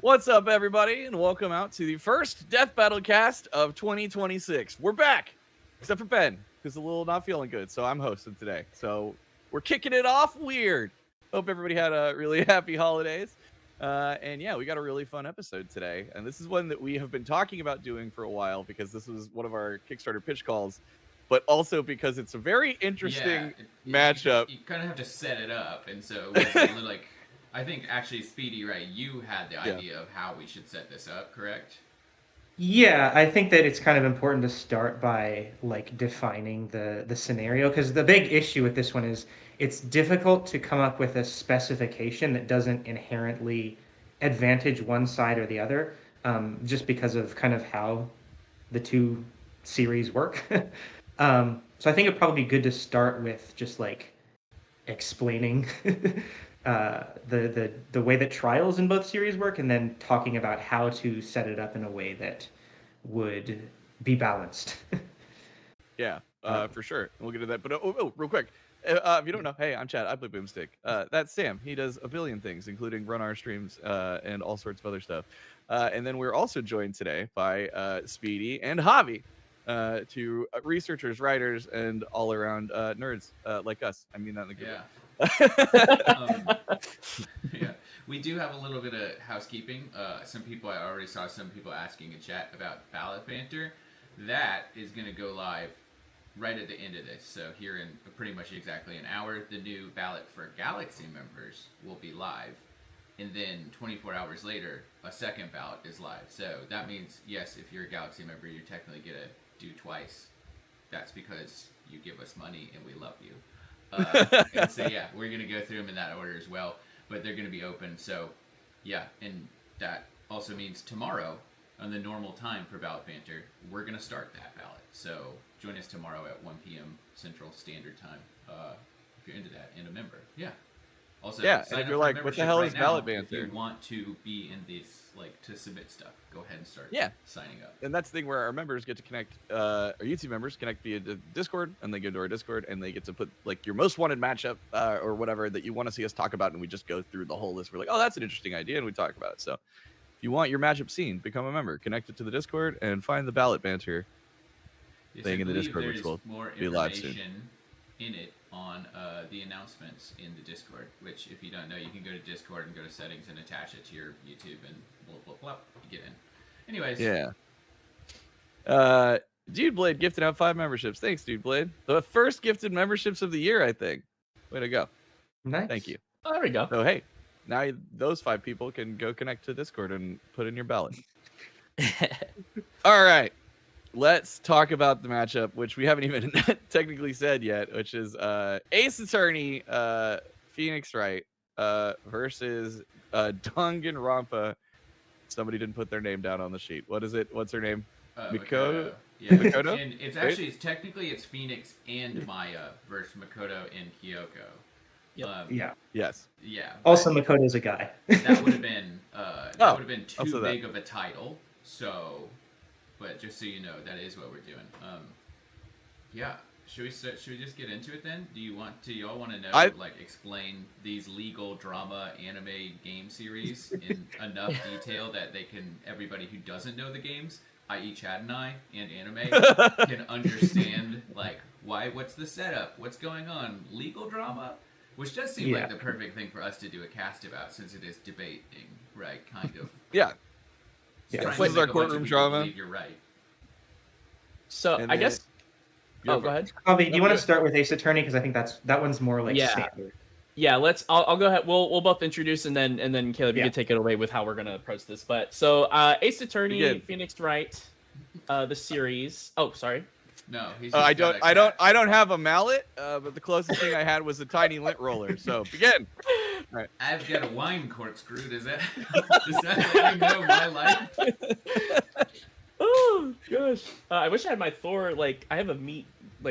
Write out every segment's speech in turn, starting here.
What's up, everybody, and welcome out to the first Death Battle cast of 2026. We're back, except for Ben, who's a little not feeling good, so I'm hosting today. So we're kicking it off weird. Hope everybody had a really happy holidays. And yeah, we got a really fun episode today. And this is one that we have been talking about doing for a while because this was one of our Kickstarter pitch calls, but also because it's a very interesting matchup. You kind of have to set it up, and so it was like, I think actually, Speedy, right? You had the idea of how we should set this up, correct? Yeah, I think that it's kind of important to start by like defining the scenario because the big issue with this one is it's difficult to come up with a specification that doesn't inherently advantage one side or the other, just because of kind of how the two series work. So I think it'd probably be good to start with just like explaining the way that trials in both series work, and then talking about how to set it up in a way that would be balanced. Yeah, for sure. We'll get to that. But real quick, if you don't know, hey, I'm Chad. I play Boomstick. That's Sam. He does a billion things, including run our streams and all sorts of other stuff. And then we're also joined today by Speedy and Javi, two researchers, writers, and all around nerds like us. I mean that in the good way. Yeah, we do have a little bit of housekeeping. Some people, I already saw some people asking in chat about ballot banter. That is going to go live right at the end of this. So here in pretty much exactly an hour, the new ballot for Galaxy members will be live. And then 24 hours later, a second ballot is live. So that means, yes, if you're a Galaxy member, you technically get to do twice. That's because you give us money and we love you. And so yeah, we're gonna go through them in that order as well, but they're gonna be open. So yeah, and that also means tomorrow on the normal time for ballot banter, we're gonna start that ballot. So join us tomorrow at 1 p.m. Central Standard Time if you're into that and a member. Yeah. Also, yeah, and if you're like, what the hell is ballot banter? If you want to be in this, like, to submit stuff, go ahead and start signing up. And that's the thing where our members get to connect, our YouTube members connect via Discord, and they go to our Discord, and they get to put, like, your most wanted matchup or whatever that you want to see us talk about, and we just go through the whole list. We're like, oh, that's an interesting idea, and we talk about it. So if you want your matchup seen, become a member, connect it to the Discord, and find the ballot banter thing in the Discord, which will be live soon. In it on the announcements in the Discord, which if you don't know, you can go to Discord and go to settings and attach it to your YouTube and blah blah blah, you get in. Anyways, Dude Blade gifted out 5 memberships. Thanks, Dude Blade. The first gifted memberships of the year, I think. Way to go. Nice. Thank you. Oh, there we go. So hey, now those 5 people can go connect to Discord and put in your ballot. All right. Let's talk about the matchup, which we haven't even technically said yet, which is Ace Attorney Phoenix Wright versus Danganronpa. Somebody didn't put their name down on the sheet. What is it? What's her name? Makoto. Yeah. Makoto? And it's actually, technically it's Phoenix and Maya versus Makoto and Kyoko. Yeah. Yes. Yeah. Also, Makoto's a guy. That would have been too big of a title. So, but just so you know, that is what we're doing. Yeah. Should we just get into it then? Do y'all want to know, explain these legal drama anime game series in enough detail that everybody who doesn't know the games, i.e. Chad and I, and anime, can understand, what's the setup? What's going on? Legal drama? Which does seem like the perfect thing for us to do a cast about, since it is debating, right? Kind of. Yeah. This is our courtroom drama. You're right. So, I guess... Oh, go ahead. Javi, do you want to start with Ace Attorney, because I think that one's more standard. Yeah, I'll go ahead. We'll both introduce, and then Caleb, you can take it away with how we're gonna approach this. But so Ace Attorney, Phoenix Wright, the series. Oh, sorry. No, he's I don't have a mallet, but the closest thing I had was a tiny lint roller. So begin. All right. I've got a wine corkscrew. Does that let you know my life? Oh gosh, I wish I had my Thor. I have a meat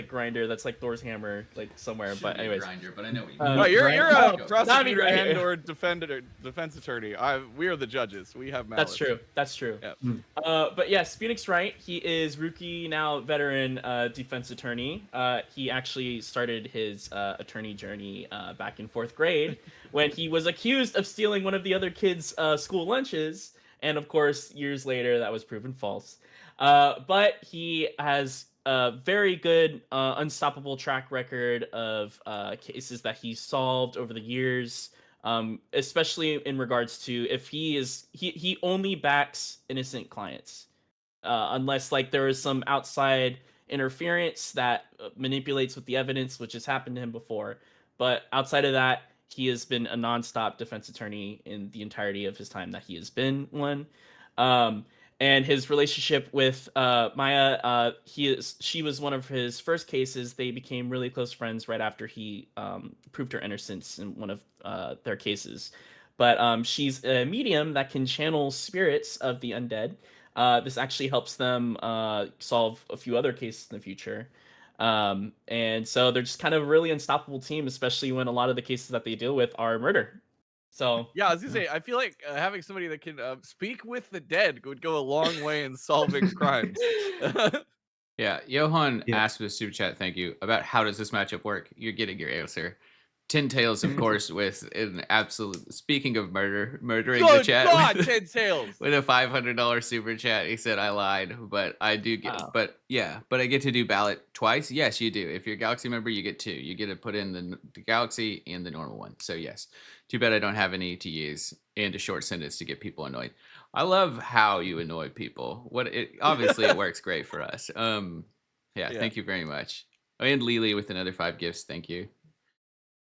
grinder that's like Thor's hammer somewhere. But anyways, grinder. But I know what you mean. No, you're a prosecutor and or defense attorney. We are the judges. We have mallets. That's true. Yeah. But yes, Phoenix Wright. He is rookie now, veteran defense attorney. He actually started his attorney journey back in 4th grade when he was accused of stealing one of the other kids' school lunches. And of course, years later, that was proven false. But he has a very good, unstoppable track record of cases that he's solved over the years. Especially in regards to if he only backs innocent clients, unless like there is some outside interference that manipulates with the evidence, which has happened to him before. But outside of that, he has been a nonstop defense attorney in the entirety of his time that he has been one. Um, and his relationship with Maya, she was one of his first cases. They became really close friends right after he proved her innocence in one of their cases. But she's a medium that can channel spirits of the undead. This actually helps them solve a few other cases in the future. And so they're just kind of a really unstoppable team, especially when a lot of the cases that they deal with are murder. So yeah, I was gonna say, I feel like having somebody that can speak with the dead would go a long way in solving crimes. Yeah, Johan Yeah. asked with super chat, thank you, about how does this matchup work. You're getting your answer. Tin Tails, of course, with an absolute. Speaking of murdering the Good chat. God, Tin Tails! With a $500 super chat, he said, "I lied, but I do get, Wow. but I get to do ballot twice. Yes, you do. If you're a Galaxy member, you get two. You get to put in the Galaxy and the normal one. So yes, too bad I don't have any to use and a short sentence to get people annoyed. I love how you annoy people. Obviously it works great for us. Yeah, thank you very much. And Lily with another 5 gifts. Thank you.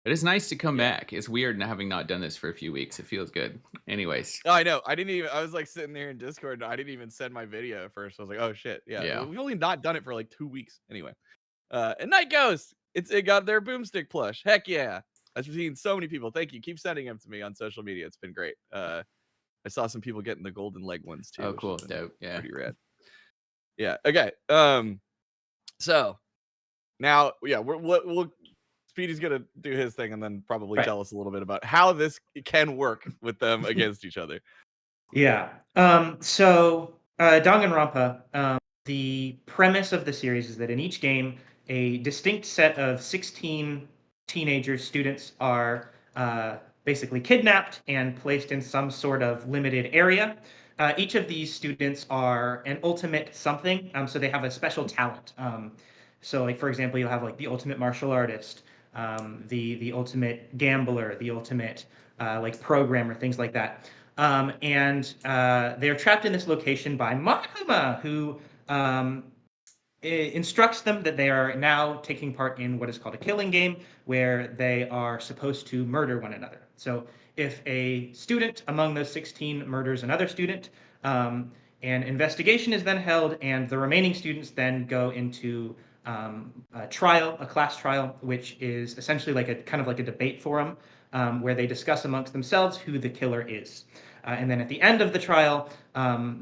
It is nice to come back. It's weird having not done this for a few weeks. It feels good. Anyways. Oh, I know. I was like sitting there in Discord and I didn't even send my video at first. I was like, oh shit. Yeah. We've only not done it for like 2 weeks. Anyway. And Night Ghost. It got their boomstick plush. Heck yeah. I've seen so many people. Thank you. Keep sending them to me on social media. It's been great. I saw some people getting the golden leg ones too. Oh, cool. Dope. Yeah. Pretty rad. Yeah. Okay. So now, yeah, we'll Speedy's gonna do his thing and then probably tell us a little bit about how this can work with them against each other. Yeah. So Danganronpa, the premise of the series is that in each game, a distinct set of 16 teenagers, students, are basically kidnapped and placed in some sort of limited area. Each of these students are an ultimate something, so they have a special talent. So, like for example, you'll have like the ultimate martial artist, the ultimate gambler, the ultimate like programmer, things like that. And they're trapped in this location by Makuma, who instructs them that they are now taking part in what is called a killing game, where they are supposed to murder one another. So if a student among those 16 murders another student, an investigation is then held, and the remaining students then go into a trial, a class trial, which is essentially like a kind of like a debate forum, where they discuss amongst themselves who the killer is. And then at the end of the trial,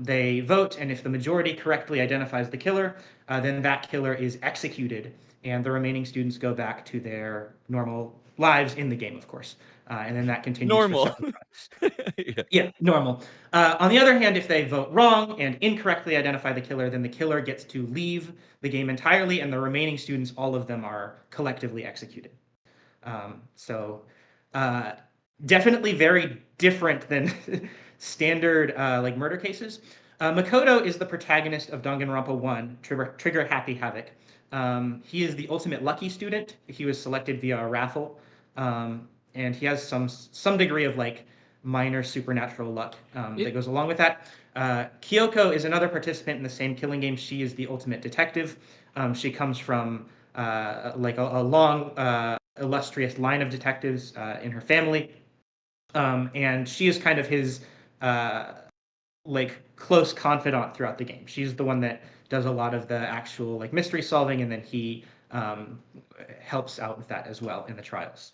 they vote, and if the majority correctly identifies the killer, then that killer is executed, and the remaining students go back to their normal lives in the game, of course. And then that continues Normal. for several trials. Yeah, normal. On the other hand, if they vote wrong and incorrectly identify the killer, then the killer gets to leave the game entirely, and the remaining students, all of them, are collectively executed. So definitely very different than standard like murder cases. Makoto is the protagonist of Danganronpa 1, Trigger Happy Havoc. He is the ultimate lucky student. He was selected via a raffle, and he has some degree of like minor supernatural luck that goes along with that. Kyoko is another participant in the same killing game. She is the ultimate detective. She comes from like a long illustrious line of detectives in her family, and she is kind of his like close confidant throughout the game. She's the one that does a lot of the actual like mystery solving, and then he helps out with that as well in the trials.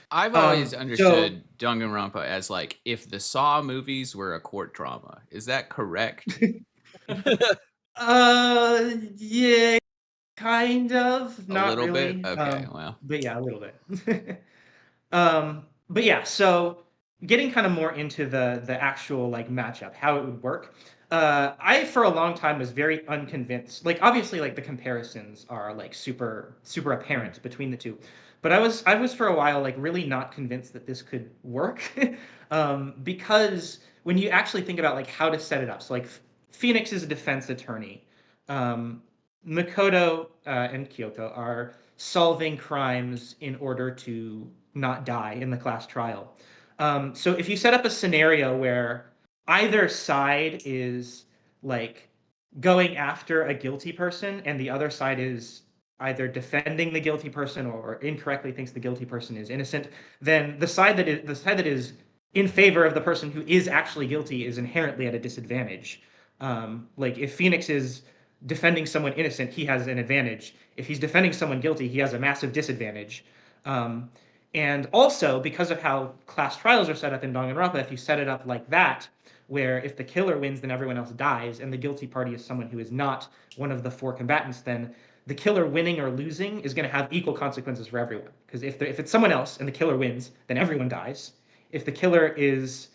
I've always understood Danganronpa as like if the Saw movies were a court drama. Is that correct? Yeah, kind of. Not little really. bit? Okay, well. But yeah, a little bit. But yeah, so getting kind of more into the actual like matchup, how it would work. I for a long time was very unconvinced. Like obviously, like the comparisons are like super apparent between the two, But I was for a while like really not convinced that this could work, because when you actually think about like how to set it up, so like Phoenix is a defense attorney, um, Makoto and Kyoko are solving crimes in order to not die in the class trial. So if you set up a scenario where either side is like going after a guilty person and the other side is either defending the guilty person or incorrectly thinks the guilty person is innocent, then the side that is in favor of the person who is actually guilty is inherently at a disadvantage. Like if Phoenix is defending someone innocent, he has an advantage. If he's defending someone guilty, he has a massive disadvantage. Um, and also, because of how class trials are set up in Danganronpa, if you set it up like that, where if the killer wins, then everyone else dies, and the guilty party is someone who is not one of the four combatants, then the killer winning or losing is going to have equal consequences for everyone. Because if it's someone else and the killer wins, then everyone dies. If the killer is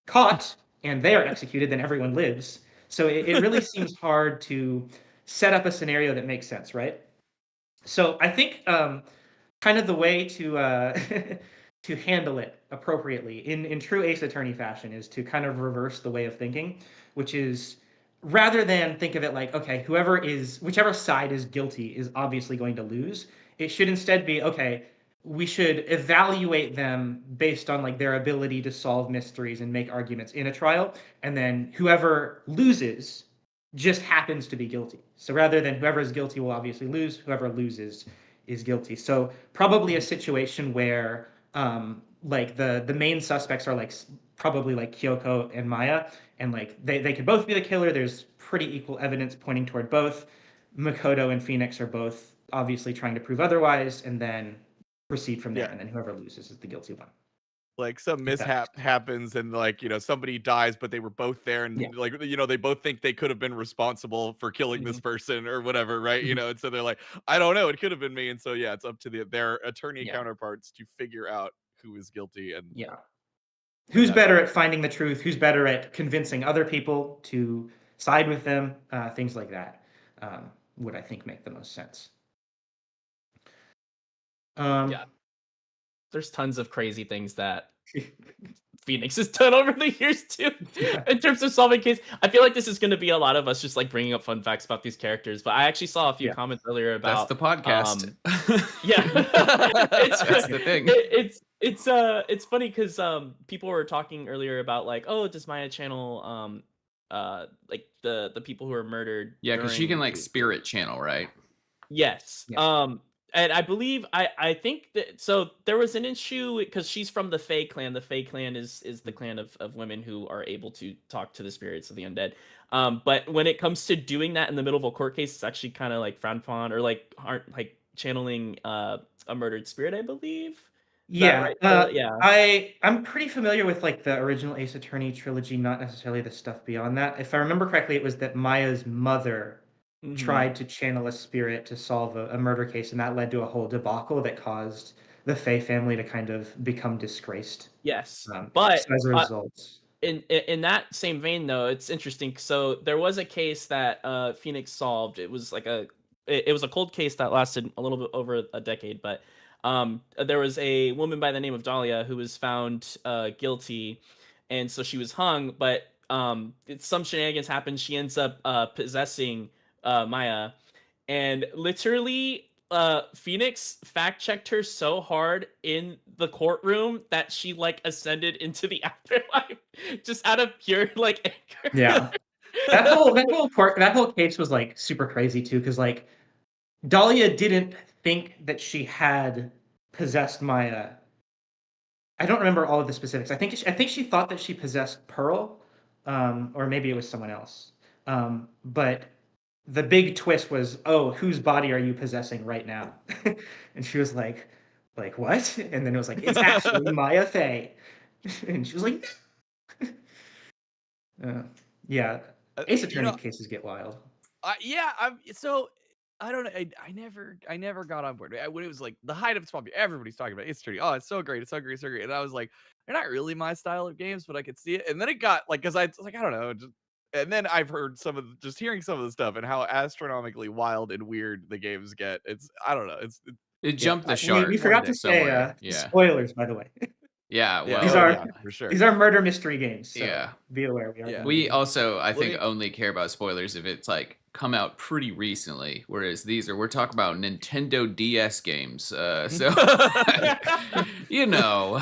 caught and they are executed, then everyone lives. So it really seems hard to set up a scenario that makes sense, right? So I think kind of the way to to handle it appropriately in true Ace Attorney fashion is to kind of reverse the way of thinking, which is rather than think of it like, okay, whichever side is guilty is obviously going to lose. It should instead be, okay, we should evaluate them based on like their ability to solve mysteries and make arguments in a trial, and then whoever loses just happens to be guilty. So rather than whoever is guilty will obviously lose, whoever loses is guilty. So probably a situation where like the main suspects are like probably like Kyoko and Maya, and like they could both be the killer. There's pretty equal evidence pointing toward both. Makoto and Phoenix are both obviously trying to prove otherwise, and then proceed from there. Yeah. And then whoever loses is the guilty one. Like some If that makes mishap happens and like, somebody dies, but they were both there and Yeah. like, they both think they could have been responsible for killing this Mhm. person or whatever, right? Mhm. And so they're like, I don't know, it could have been me. And so yeah, it's up to their attorney Yeah. counterparts to figure out who is guilty and Yeah. and Who's that's better at finding the truth? Who's better at convincing other people to side with them? Things like that would, I think, make the most sense. Um, Yeah. There's tons of crazy things that Phoenix has done over the years too, yeah. in terms of solving cases. I feel like this is going to be a lot of us just like bringing up fun facts about these characters. But I actually saw a few Yeah. comments earlier That's about the podcast. yeah, That's the thing. it's funny because people were talking earlier about like, oh, does Maya channel like the people who were murdered Yeah, because she can during like spirit channel, right? yes. Yeah. And I believe I think that so there was an issue because she's from the Fae clan. The Fae clan is the clan of women who are able to talk to the spirits of the undead. But when it comes to doing that in the middle of a court case, it's actually kind of like frowned upon or like aren't like channeling a murdered spirit, I believe. Is that Yeah. right? Yeah. I'm pretty familiar with like the original Ace Attorney trilogy, not necessarily the stuff beyond that. If I remember correctly, it was that Maya's mother Hmm. tried to channel a spirit to solve a murder case, and that led to a whole debacle that caused the Faye family to kind of become disgraced. Yes, So but as a result, in that same vein though, it's interesting. So there was a case that Phoenix solved. It was like it was a cold case that lasted a little bit over a decade, but there was a woman by the name of Dahlia who was found guilty, and so she was hung. But some shenanigans happened. She ends up possessing Maya, and literally Phoenix fact checked her so hard in the courtroom that she like ascended into the afterlife just out of pure like anger. yeah, that whole case was like super crazy too, because like Dahlia didn't think that she had possessed Maya. I don't remember all of the specifics. I think she thought that she possessed Pearl, or maybe it was someone else. But the big twist was, oh, whose body are you possessing right now? And she was like what? And then it was like, it's actually Maya Fey. And she was like, no. Yeah, Ace you Attorney know, cases get wild. yeah, so I don't know. I never got on board. When it was like the height of its popularity, everybody's talking about it's 30. Oh, it's so great, it's so great, it's so great. And I was like, they're not really my style of games, but I could see it. And then it got like, because I was like, I don't know. And then I've heard just hearing some of the stuff and how astronomically wild and weird the games get. I don't know. It jumped the We shark forgot to say somewhere. Yeah. spoilers, by the way. Yeah. Yeah, Well, for sure. These are murder mystery games, so Yeah. be aware. We are. Yeah. gonna We be- also, I think, me- only care about spoilers if it's like come out pretty recently, whereas we're talking about Nintendo DS games. So you know.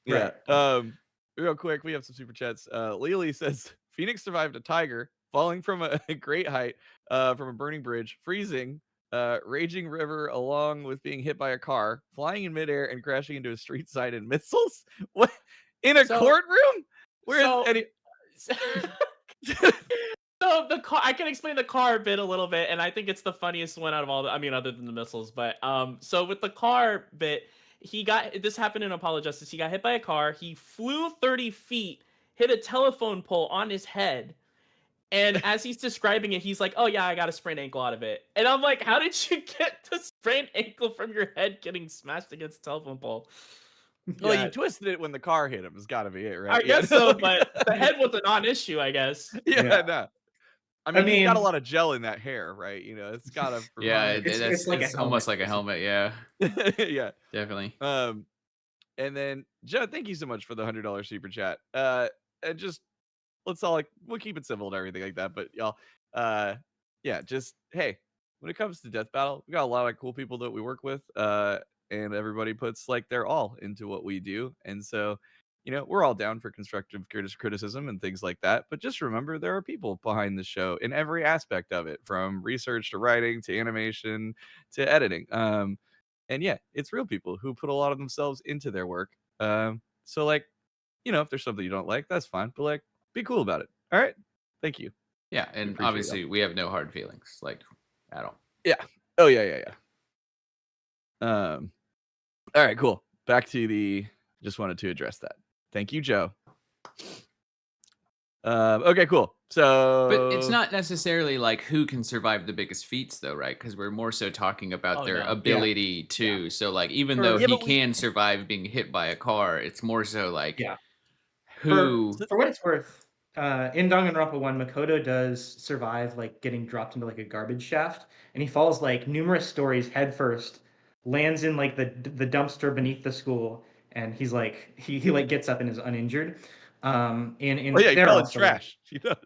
Yeah. Right. Real quick, we have some super chats. Lily says Phoenix survived a tiger falling from a great height, from a burning bridge, freezing, raging river, along with being hit by a car, flying in midair, and crashing into a street sign and missiles. What in a So- courtroom? Where is so- any? So the car, I can explain the car bit a little bit, and I think it's the funniest one out of all. I mean, other than the missiles, but so with the car bit, this happened in Apollo Justice. He got hit by a car. He flew 30 feet, hit a telephone pole on his head, and as he's describing it, he's like, "Oh yeah, I got a sprained ankle out of it." And I'm like, "How did you get the sprained ankle from your head getting smashed against a telephone pole?" Well, Yeah, you twisted it when the car hit him. It's got to be it, right? I guess so, but the head was a non-issue, I guess. Yeah, no. I mean, he's got a mean- lot of gel in that hair, right? You know, it's got to. Yeah, It's like a almost helmet, like a helmet. Yeah, Yeah. definitely. And then Joe, thank you so much for the $100 super chat. And just we'll keep it civil and everything like that. But y'all, yeah, just hey, when it comes to Death Battle, we got a lot of cool people that we work with. And everybody puts like their all into what we do, and so. You know, we're all down for constructive criticism and things like that. But just remember, there are people behind the show in every aspect of it, from research to writing to animation to editing. And yeah, it's real people who put a lot of themselves into their work. So like, you know, if there's something you don't like, that's fine. But like, be cool about it. All right. Thank you. Yeah, and appreciate obviously we have no hard feelings, like at all. Yeah. Oh yeah. All right, cool. Back to just wanted to address that. Thank you, Joe. Okay, cool. So, But it's not necessarily like who can survive the biggest feats, though, right? Because we're more so talking about Oh, their no. ability to. Yeah. So, like, even For- though Yeah, he but we- can survive being hit by a car, it's more so like Yeah. who. For what it's worth, in Danganronpa 1, Makoto does survive like getting dropped into like a garbage shaft, and he falls like numerous stories headfirst, lands in like the dumpster beneath the school, and he's like he like gets up and is uninjured. In oh yeah, you there call it also, trash. He does.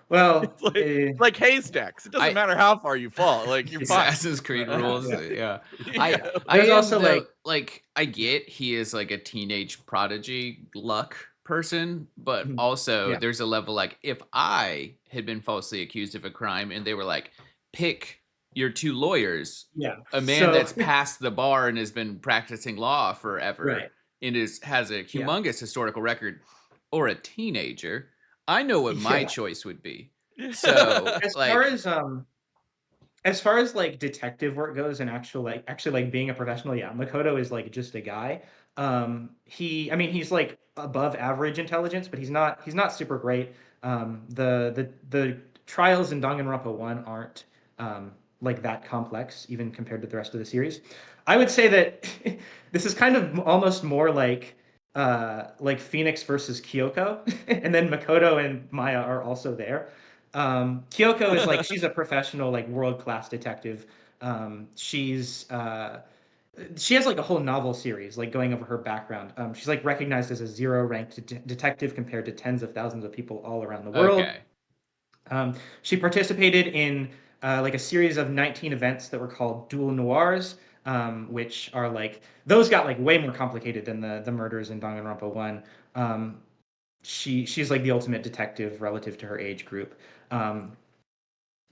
Well, It's like haystacks. It doesn't matter how far you fall. Like you're fine. Assassin's Creed rules. Yeah. Yeah. I There's am also, though, like I get he is like a teenage prodigy luck person, but Mhm. also Yeah. there's a level like if I had been falsely accused of a crime and they were like, pick your two lawyers, yeah, a man so- that's passed the bar and has been practicing law forever Right. and has a humongous historical record, or a teenager, I know what my Yeah. choice would be. So as like, far as like detective work goes and actually like being a professional, yeah, Makoto is like just a guy. He's like above average intelligence, but he's not super great. The trials in Danganronpa 1 aren't like that complex even compared to the rest of the series. I would say that this is kind of almost more like Phoenix versus Kyoko, and then Makoto and Maya are also there. Kyoko is like she's a professional, like world-class detective. She has like a whole novel series, like going over her background. She's like recognized as a zero-ranked detective compared to tens of thousands of people all around the world. okay. She participated in like a series of 19 events that were called dual noirs, which are like those got like way more complicated than the murders in Danganronpa 1. She's like the ultimate detective relative to her age group.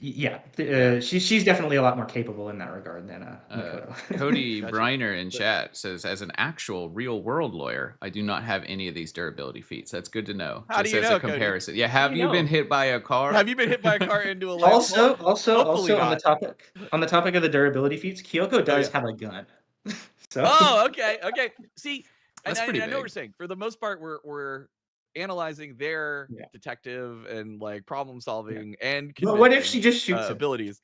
She's definitely a lot more capable in that regard than Makoto. Cody Gotcha. Briner in chat says, as an actual real world lawyer, I do not have any of these durability feats. That's good to know. How do Just you as know, a Cody? comparison. Yeah, have do you you know? been hit by a car? Have you been hit by a car into a lamp? also Hopefully on the not. topic of the durability feats, Kyoko does yeah. have a gun. So Oh, okay. See, That's and pretty I know what big. we're saying. For the most part, we're analyzing their Yeah. detective and like problem solving and But what if convincing, she just shoots him? abilities.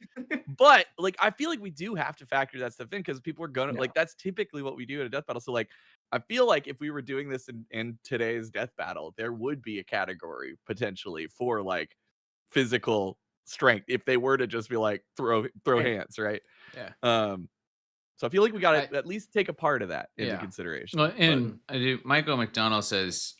But like, I feel like we do have to factor that stuff in because people are gonna Yeah. like that's typically what we do at a death battle. So like, I feel like if we were doing this in today's death battle, there would be a category potentially for like physical strength if they were to just be like throw Yeah. hands, right? Yeah. So I feel like we got to at least take a part of that into Yeah. consideration. Well, and Michael McDonald says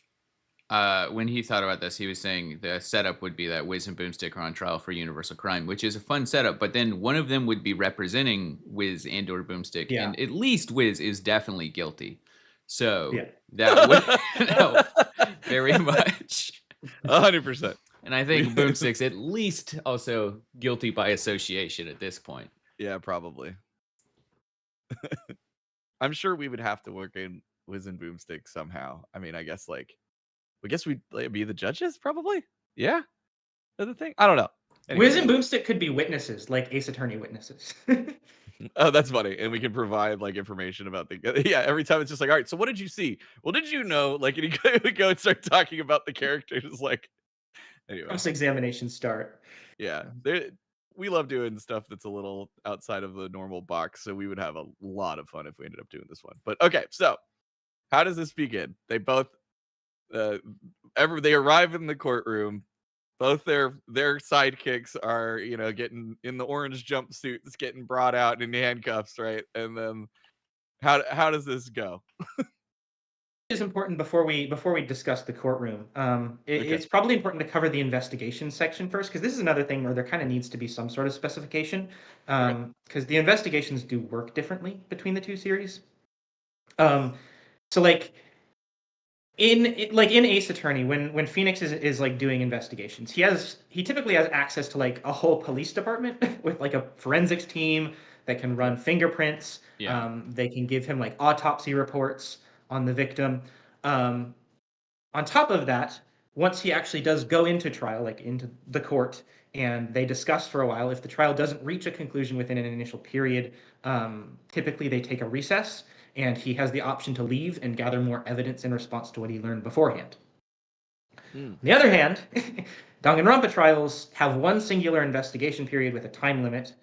when he thought about this, he was saying the setup would be that Wiz and Boomstick are on trial for universal crime, which is a fun setup. But then one of them would be representing Wiz and or Boomstick, Yeah. and at least Wiz is definitely guilty. So Yeah. that would help very much. 100%. And I think Boomstick's at least also guilty by association at this point. Yeah, probably. I'm sure we would have to work in Wiz and Boomstick somehow. I mean, I guess we'd be the judges, probably. Yeah, that's the thing. I don't know. Anyway. Wiz and Boomstick could be witnesses, like Ace Attorney witnesses. Oh, that's funny. And we can provide information about yeah. Every time it's just like, all right. So what did you see? Well, did you know? Like, and we go and start talking about the characters. Like, anyway, cross-examination start. Yeah, we love doing stuff that's a little outside of the normal box. So we would have a lot of fun if we ended up doing this one. But okay, so how does this begin? They both they arrive in the courtroom. Both their sidekicks are, getting in the orange jumpsuits, getting brought out in handcuffs, right? And then how does this go? Is important before we discuss the courtroom. It's probably important to cover the investigation section first, because this is another thing where there kind of needs to be some sort of specification, because the investigations do work differently between the two series. So like in Ace Attorney, when Phoenix is like doing investigations, he typically has access to like a whole police department with like a forensics team that can run fingerprints. Yeah. They can give him like autopsy reports on the victim. On top of that, once he actually does go into trial, like into the court, and they discuss for a while, if the trial doesn't reach a conclusion within an initial period, typically they take a recess, and he has the option to leave and gather more evidence in response to what he learned beforehand. On the other hand, Danganronpa trials have one singular investigation period with a time limit.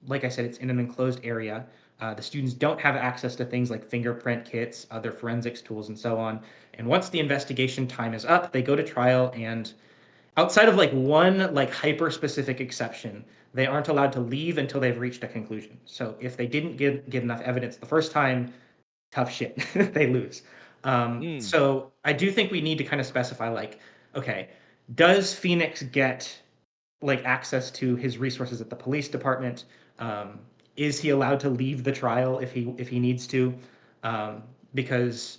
Like I said, it's in an enclosed area. The students don't have access to things like fingerprint kits, other forensics tools, and so on. And once the investigation time is up, they go to trial, and outside of like one like hyper-specific exception, they aren't allowed to leave until they've reached a conclusion. So if they didn't get enough evidence the first time, tough shit, they lose. So I do think we need to kind of specify, like, okay, does Phoenix get like access to his resources at the police department? Is he allowed to leave the trial if he needs to? Because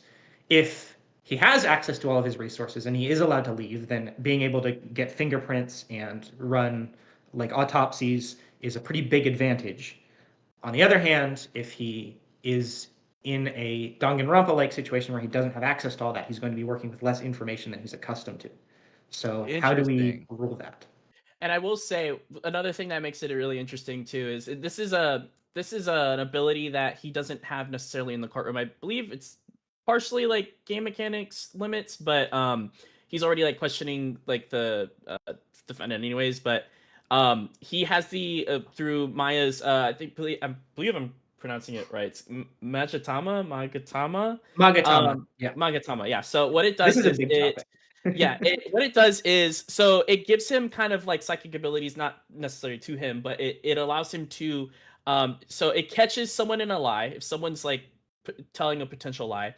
if he has access to all of his resources and he is allowed to leave, then being able to get fingerprints and run like autopsies is a pretty big advantage. On the other hand, if he is in a Danganronpa-like situation where he doesn't have access to all that, he's going to be working with less information than he's accustomed to. So how do we rule that? And I will say another thing that makes it really interesting too is this is an ability that he doesn't have necessarily in the courtroom. I believe it's partially like game mechanics limits, but he's already like questioning like the defendant anyways. But he has the through Maya's I believe I'm pronouncing it right. It's Magatama. Yeah. Magatama. Yeah. So what it does is what it does is, so it gives him kind of like psychic abilities, not necessarily to him, but it allows him to, so it catches someone in a lie. If someone's like telling a potential lie,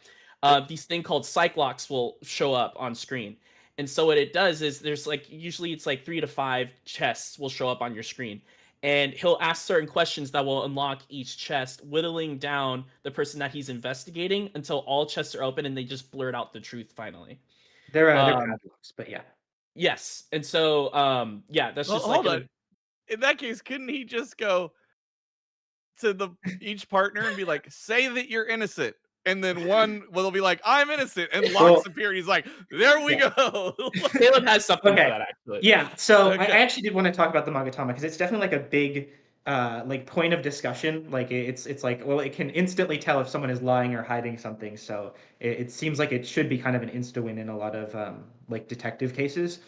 these thing called psych locks will show up on screen. And so what it does is there's like, usually it's like 3 to 5 chests will show up on your screen. And he'll ask certain questions that will unlock each chest, whittling down the person that he's investigating until all chests are open and they just blurt out the truth finally. They're padlocks, but yeah. Yes, and so that's just hold on. In that case, couldn't he just go to each partner and be like, "Say that you're innocent," and then one will be like, "I'm innocent," and locks appear, and he's like, "There we go." Caleb has something for that actually. Yeah, so I actually did want to talk about the Magatama because it's definitely like a big like point of discussion. Like it's like, well, it can instantly tell if someone is lying or hiding something. So it seems like it should be kind of an insta win in a lot of like detective cases.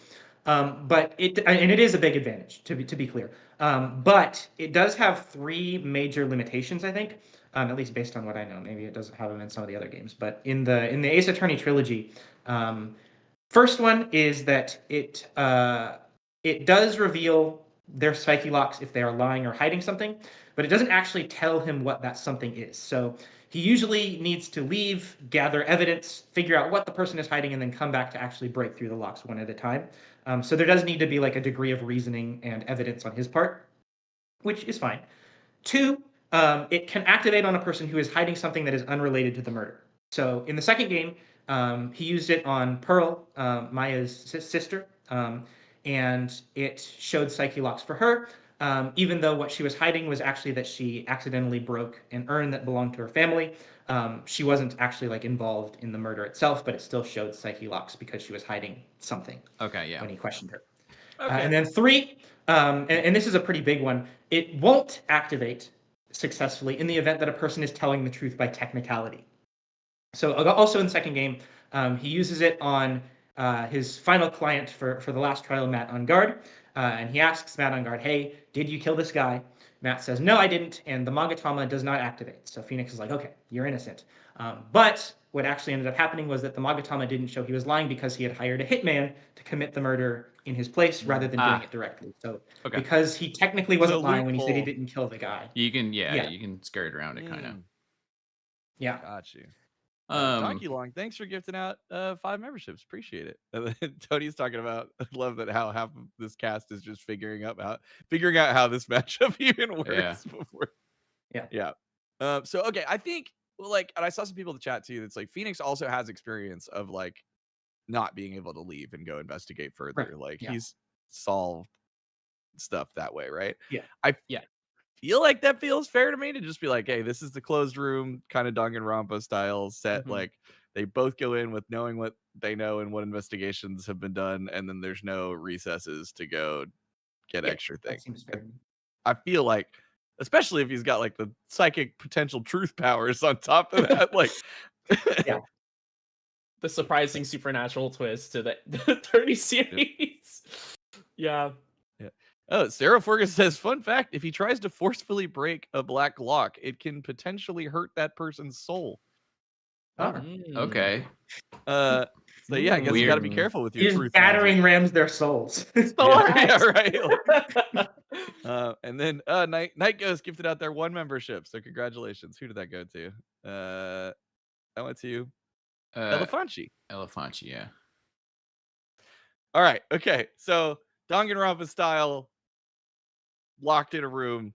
But it is a big advantage to be clear. But it does have 3 major limitations, I think, at least based on what I know. Maybe it doesn't have them in some of the other games, but in the Ace Attorney trilogy, first one is that it does reveal their psyche locks if they are lying or hiding something, but it doesn't actually tell him what that something is. So he usually needs to leave, gather evidence, figure out what the person is hiding, and then come back to actually break through the locks one at a time. So there does need to be like a degree of reasoning and evidence on his part, which is fine. Two, it can activate on a person who is hiding something that is unrelated to the murder. So in the second game, he used it on Pearl, Maya's sister, and it showed psyche locks for her, even though what she was hiding was actually that she accidentally broke an urn that belonged to her family. She wasn't actually like involved in the murder itself, but it still showed psyche locks because she was hiding something. Okay, yeah. When he questioned her. Okay. And then three, and this is a pretty big one, it won't activate successfully in the event that a person is telling the truth by technicality. So also in the second game, he uses it on his final client for the last trial, Matt on guard. And he asks Matt on guard, hey, did you kill this guy? Matt says, no, I didn't. And the Magatama does not activate. So Phoenix is like, okay, you're innocent. But what actually ended up happening was that the Magatama didn't show he was lying because he had hired a hitman to commit the murder in his place rather than doing it directly. So because he technically wasn't lying when he said he didn't kill the guy. You can, you can skirt around it kind of. Yeah. Got you. Donkey Long, thanks for gifting out 5 memberships. Appreciate it. And then Tony's talking about, I love that how half of this cast is just figuring out how this matchup even works before. Yeah. So okay, I think and I saw some people in the chat too. That's like Phoenix also has experience of like not being able to leave and go investigate further. Right. He's solved stuff that way, right? Yeah. I feel like that feels fair to me to just be like, hey, this is the closed room kind of Danganronpa style set. Like they both go in with knowing what they know and what investigations have been done, and then there's no recesses to go get extra things. That seems fair. I feel like, especially if he's got like the psychic potential truth powers on top of that, like the surprising supernatural twist to the 30 series. Yeah. Oh, Sarah Fergus says, fun fact, if he tries to forcefully break a black lock, it can potentially hurt that person's soul. Okay. So yeah, I guess you gotta be careful with your truth. Battering rams their souls. Right. And then Night Ghost gifted out their 1 membership. So congratulations. Who did that go to? That went to Elefanchi. Elefanchi, yeah. All right. Okay. So Danganronpa style, locked in a room.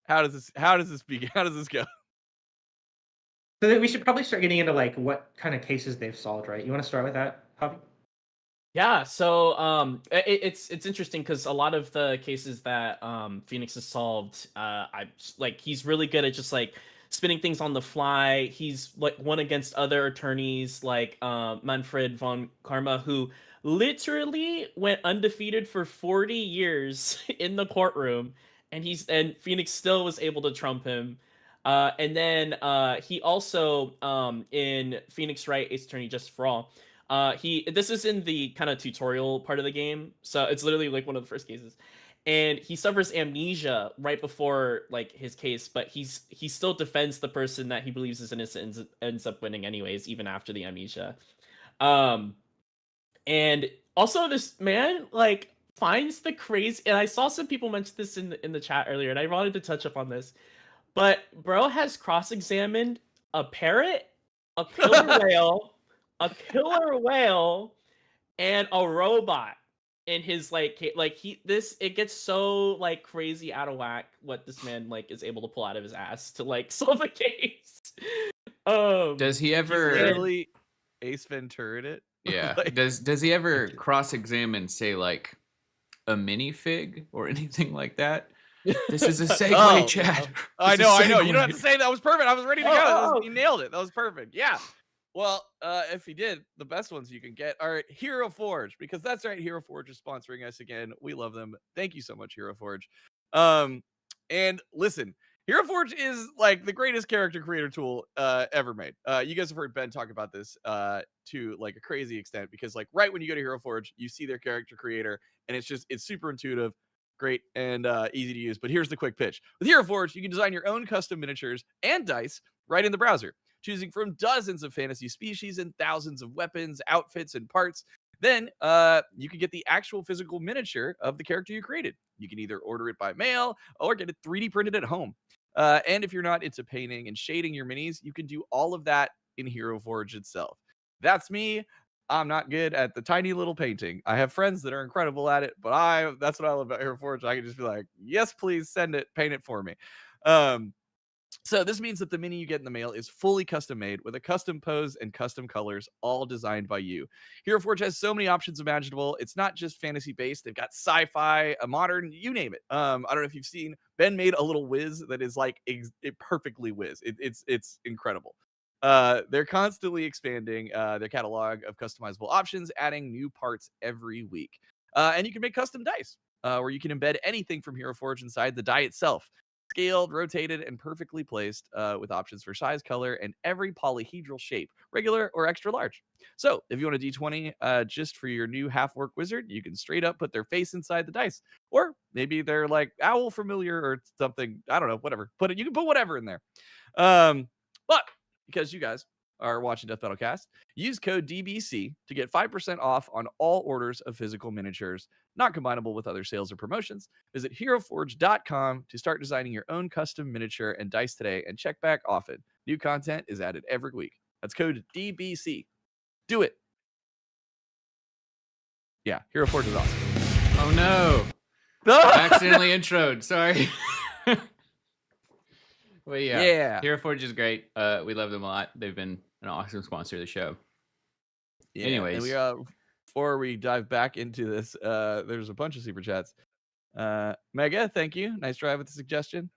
How does this begin? How does this go? So we should probably start getting into like what kind of cases they've solved, right? You want to start with that, Javi? Yeah, so it's interesting because a lot of the cases that Phoenix has solved, he's really good at just like spinning things on the fly. He's like won against other attorneys like Manfred von Karma, who literally went undefeated for 40 years in the courtroom, and Phoenix still was able to trump him. And then he also in Phoenix Wright Ace Attorney Justice for All. This is in the kind of tutorial part of the game, so it's literally like one of the first cases, and he suffers amnesia right before like his case, but he still defends the person that he believes is innocent and ends up winning anyways, even after the amnesia. And also this man like finds the crazy, and I saw some people mention this in the chat earlier, and I wanted to touch up on this, but bro has cross-examined a parrot, a killer whale. A killer whale and a robot in his it gets so like crazy out of whack what this man like is able to pull out of his ass to like solve a case. Does he ever literally Ace Ventura it? Yeah. Does he ever cross-examine, say, like a minifig or anything like that? This is a segue, Chad. I know. You don't have to say that was perfect. I was ready to go. You nailed it. That was perfect. Yeah. Well, if he did, the best ones you can get are Hero Forge, because that's right. Hero Forge is sponsoring us again. We love them. Thank you so much, Hero Forge. And listen, Hero Forge is like the greatest character creator tool ever made. You guys have heard Ben talk about this to like a crazy extent, because like right when you go to Hero Forge, you see their character creator, and it's super intuitive, great, and easy to use. But here's the quick pitch. With Hero Forge, you can design your own custom miniatures and dice right in the browser, choosing from dozens of fantasy species and thousands of weapons, outfits, and parts. Then you can get the actual physical miniature of the character you created. You can either order it by mail or get it 3D printed at home. And if you're not into painting and shading your minis, you can do all of that in Hero Forge itself. That's me. I'm not good at the tiny little painting. I have friends that are incredible at it, but that's what I love about Hero Forge. I can just be like, yes, please send it, paint it for me. So this means that the mini you get in the mail is fully custom made with a custom pose and custom colors, all designed by you. Hero Forge has so many options imaginable. It's not just fantasy based. They've got sci-fi, a modern, you name it. I don't know if you've seen, Ben made a little whiz that is like it perfectly whiz. It's incredible. They're constantly expanding their catalog of customizable options, adding new parts every week. And you can make custom dice, where you can embed anything from Hero Forge inside the die itself. Scaled, rotated, and perfectly placed, with options for size, color, and every polyhedral shape, regular or extra large. So, if you want a D20 just for your new half-work wizard, you can straight up put their face inside the dice. Or maybe they're like owl familiar or something. I don't know, whatever. You can put whatever in there. But because you guys are watching Death Battle Cast, use code DBC to get 5% off on all orders of physical miniatures, not combinable with other sales or promotions. Visit heroforge.com to start designing your own custom miniature and dice today, and check back often. New content is added every week. That's code DBC. Do it. Yeah, Hero Forge is awesome. Oh no. I accidentally introed. Sorry. Well, yeah. Hero Forge is great. We love them a lot. They've been an awesome sponsor of the show. Yeah. Anyways. And before we dive back into this, there's a bunch of super chats. Mega, thank you. Nice try with the suggestion.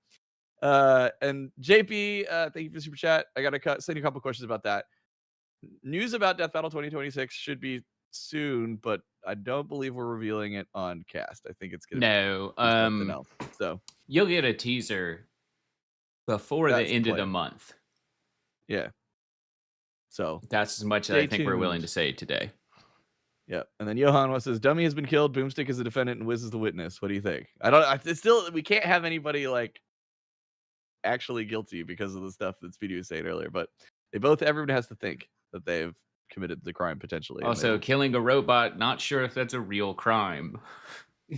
And JP, thank you for the super chat. I got to send you a couple questions about that. News about Death Battle 2026 should be soon, but I don't believe we're revealing it on cast. I think it's going to be something else. So you'll get a teaser before the end of the month. Yeah. So that's as much as I think we're willing to say today. Yep. And then Johan says, Dummy has been killed, Boomstick is the defendant, and Wiz is the witness. What do you think? We can't have anybody like actually guilty because of the stuff that Speedy was saying earlier, but everyone has to think that they've committed the crime potentially. Also, killing a robot, not sure if that's a real crime.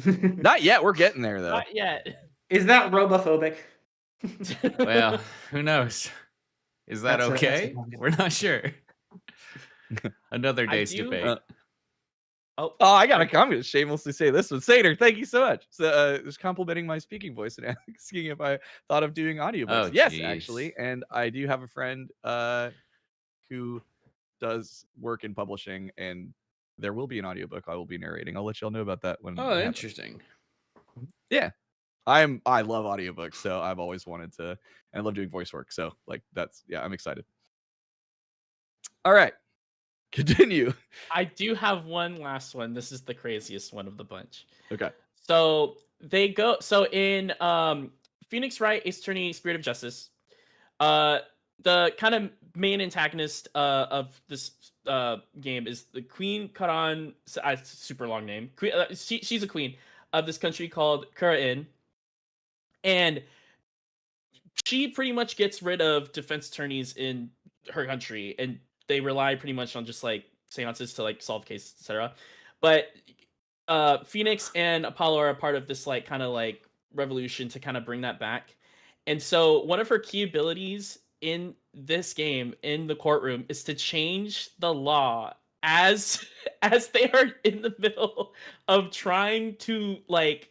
Not yet. We're getting there, though. Not yet. Is that robophobic? Well, who knows? Is that okay? We're not sure. Another day's debate. I'm going to shamelessly say this one. Sater, thank you so much. So, just complimenting my speaking voice and asking if I thought of doing audiobooks. Yes, actually. And I do have a friend who does work in publishing, and there will be an audiobook I will be narrating. I'll let y'all know about that when. Oh, interesting. Yeah. I love audiobooks, so I've always wanted to, and I love doing voice work. So I'm excited. All right. Continue. I do have one last one. This is the craziest one of the bunch. Okay. So in Phoenix Wright Ace Attorney Spirit of Justice, the kind of main antagonist of this game is the Queen Karan, super long name. She's a queen of this country called Kura-In. And she pretty much gets rid of defense attorneys in her country, and they rely pretty much on just like seances to like solve cases, etc. But Phoenix and Apollo are a part of this like kind of like revolution to kind of bring that back. And so one of her key abilities in this game in the courtroom is to change the law as they are in the middle of trying to like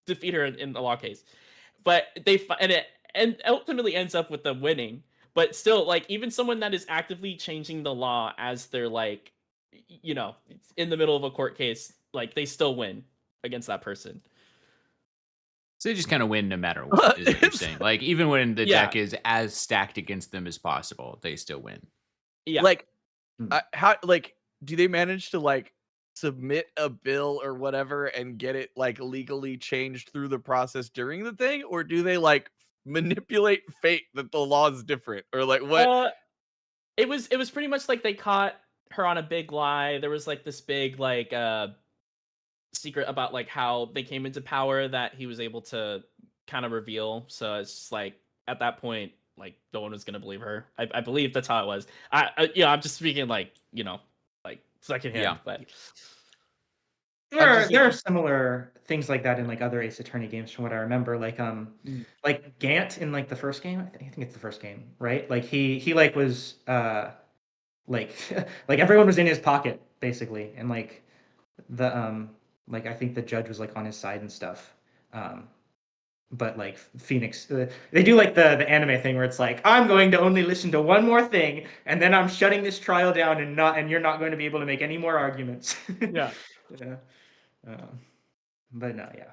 defeat her in the law case. But it ultimately ends up with them winning. But still, like, even someone that is actively changing the law as they're like, in the middle of a court case, like they still win against that person. So they just kind of win no matter what, is what you're saying. Like, even when the deck is as stacked against them as possible, they still win. Yeah. Like, do they manage to like submit a bill or whatever and get it like legally changed through the process during the thing, or do they like manipulate fate that the law is different, or like what? It was pretty much like they caught her on a big lie. There was like this big like secret about like how they came into power that he was able to kind of reveal. So it's just like at that point like no one was gonna believe her. I believe that's how it was. I'm just speaking like like secondhand, Yeah. but There I'm are just there are similar things like that in like other Ace Attorney games from what I remember. Like Gant in like the first game. I think it's the first game, right? Like he like was like like everyone was in his pocket basically, and the like I think the judge was like on his side and stuff. Um, but like Phoenix, they do like the anime thing where it's like I'm going to only listen to one more thing, and then I'm shutting this trial down, and you're not going to be able to make any more arguments. yeah. Yeah. Um, but no, yeah.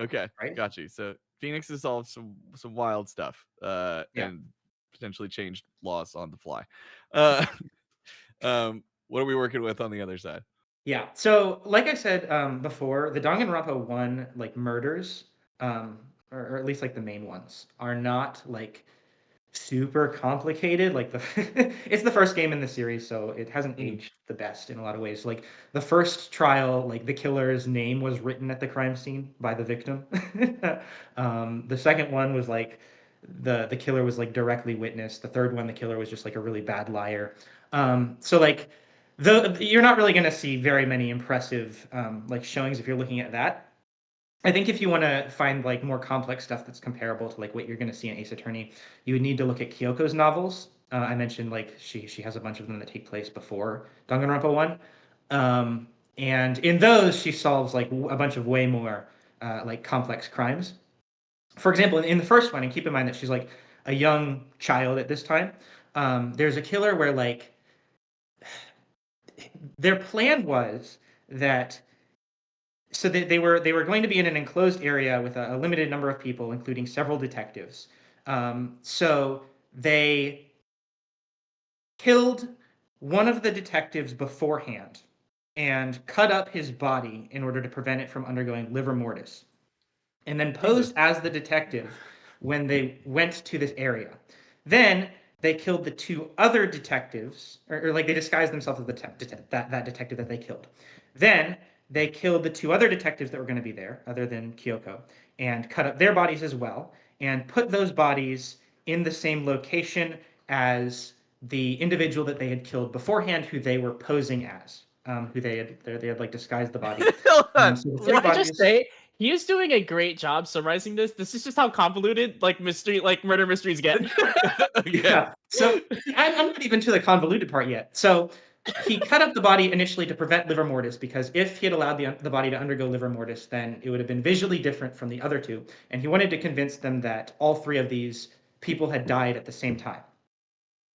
Okay, Right? got you. So Phoenix has solved some wild stuff, Yeah. and potentially changed laws on the fly. What are we working with on the other side? Yeah. So, like I said before, the Danganronpa 1 like murders, or at least like the main ones, are not like super complicated. Like the it's the first game in the series, so it hasn't Mhm. aged the best in a lot of ways. Like the first trial, like the killer's name was written at the crime scene by the victim. The second one was like the killer was like directly witnessed. The third one, the killer was just like a really bad liar. So like you're not really going to see very many impressive like showings if you're looking at that. I think if you want to find like more complex stuff that's comparable to like what you're going to see in Ace Attorney, you would need to look at Kyoko's novels. I mentioned like she has a bunch of them that take place before Danganronpa 1. Um, and in those, she solves like a bunch of way more like complex crimes. For example, in the first one, and keep in mind that she's like a young child at this time, there's a killer where like their plan was that they were going to be in an enclosed area with a limited number of people, including several detectives. So they killed one of the detectives beforehand and cut up his body in order to prevent it from undergoing livor mortis, and then Jesus. posed as the detective when they went to this area. Then they killed the two other detectives, or like they disguised themselves as that detective that they killed. Then they killed the two other detectives that were going to be there, other than Kyoko, and cut up their bodies as well, and put those bodies in the same location as the individual that they had killed beforehand, who they were posing as, who they had like disguised the body. Hold on. So the Can three I just bodies. say he is doing a great job summarizing this. This is just how convoluted like murder mysteries get. Okay. Yeah. So I'm not even to the convoluted part yet. So he cut up the body initially to prevent livor mortis, because if he had allowed the body to undergo livor mortis, then it would have been visually different from the other two. And he wanted to convince them that all three of these people had died at the same time.